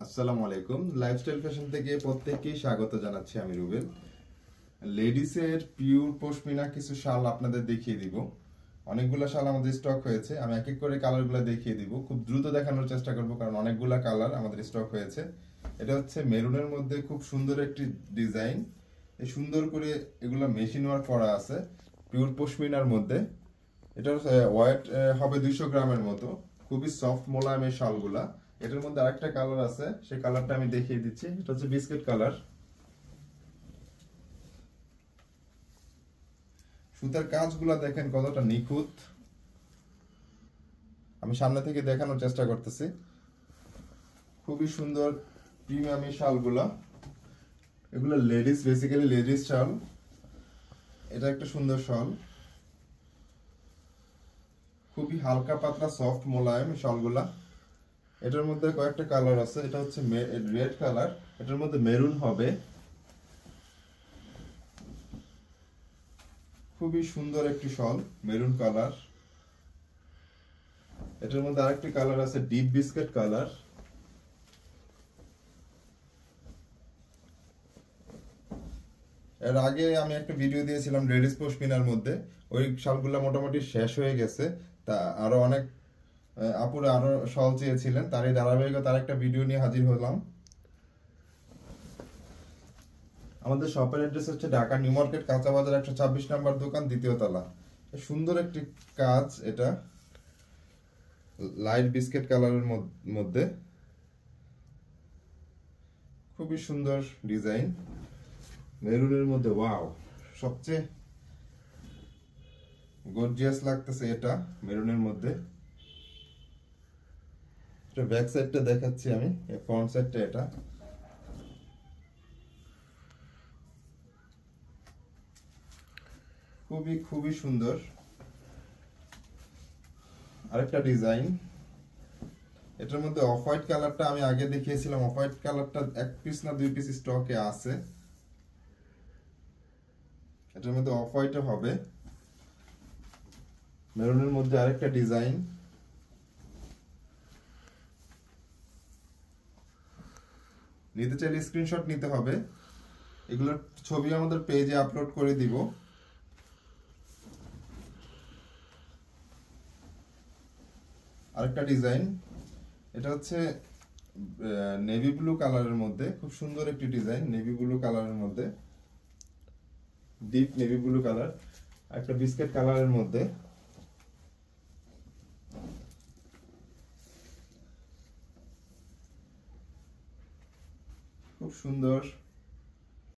আসসালামু আলাইকুম। Lifestyle fashion থেকে প্রত্যেককেই স্বাগত জানাচ্ছি। আমি রুবেল। লেডিসের পিওর পশমিনা কিছু শাল আপনাদের দেখিয়ে দিব। অনেকগুলো শাল আমাদের স্টক হয়েছে, আমি এক এক করে কালারগুলো দেখিয়ে দিব। খুব দ্রুত দেখানোর চেষ্টা করব কারণ অনেকগুলো কালার আমাদের স্টক হয়েছে। এটা হচ্ছে মেরুনের মধ্যে খুব সুন্দর একটি ডিজাইন, এই সুন্দর করে এগুলো মেশিন ওয়ার্ক করা আছে পিওর পশমিনার মধ্যে। এটার ওয়েট হবে 200 গ্রামের মতো। খুবই সফট মোলায়েম এই শালগুলা। এটার মধ্যে আরেকটা কালার আছে, সেই কালারটা আমি দেখিয়ে দিচ্ছি। এটা হচ্ছে বিস্কিট কালার। সুতার কাজগুলা দেখেন কতটা নিখুঁত, আমি সামনে থেকে দেখানোর চেষ্টা করতেছি। খুবই সুন্দর প্রিমিয়াম এই শালগুলা। এগুলো লেডিস, বেসিক্যালি লেডিস শাল। এটা একটা সুন্দর শাল, খুবই হালকা পাতলা সফট মোলায়েম শালগুলা। এটার মধ্যে কয়েকটা কালার আছে। এটা হচ্ছে রেড কালার, এটার মধ্যে মেরুন হবে। খুবই সুন্দর একটি শাল, মেরুন কালার। এটার মধ্যে আরেকটি কালার আছে ডিপ বিস্কিট কালার। এর আগে আমি একটা ভিডিও দিয়েছিলাম লেডিস পশমিনার মধ্যে, ওই শালগুলো মোটামুটি শেষ হয়ে গেছে। তা আরো অনেক আপুরা আরো শাল চেয়েছিলেন, তারই ধারাবাহিকতার একটা ভিডিও নিয়ে হাজির হলাম। আমাদের শপের অ্যাড্রেস হচ্ছে ঢাকা নিউ মার্কেট, কাঁচা বাজার 126 নম্বর দোকান, দ্বিতীয় তলা। সুন্দর একটি কাজ, এটা লাইট বিস্কিট কালারের মধ্যে খুবই সুন্দর ডিজাইন মেরুনের মধ্যে। ওয়াও, সবচেয়ে গর্জিয়াস লাগতেছে এটা মেরুনের মধ্যে। এটা ব্যাক সাইডটা দেখাচ্ছি আমি, ফ্রন্ট সাইডটা এটা। খুবই খুবই সুন্দর। আরেকটা ডিজাইন, এটার মধ্যে অফ হোয়াইট কালারটা আমি আগে দেখিয়েছিলাম। অফ হোয়াইট কালারটা এক পিস না 2 পিস স্টকে আছে। এটার মধ্যে অফ হোয়াইট হবে। মেরুনের মধ্যে আরেকটা ডিজাইন। নিতে চাইলে স্ক্রিনশট নিতে হবে, এগুলোর ছবি আমাদের পেজে আপলোড করে দিব। আরেকটা ডিজাইন, এটা হচ্ছে নেভি ব্লু কালারের মধ্যে, খুব সুন্দর একটি ডিজাইন। নেভি ব্লু কালারের মধ্যে, ডিপ নেভি ব্লু কালার, একটা বিস্কিট কালারের মধ্যে। খুব সুন্দর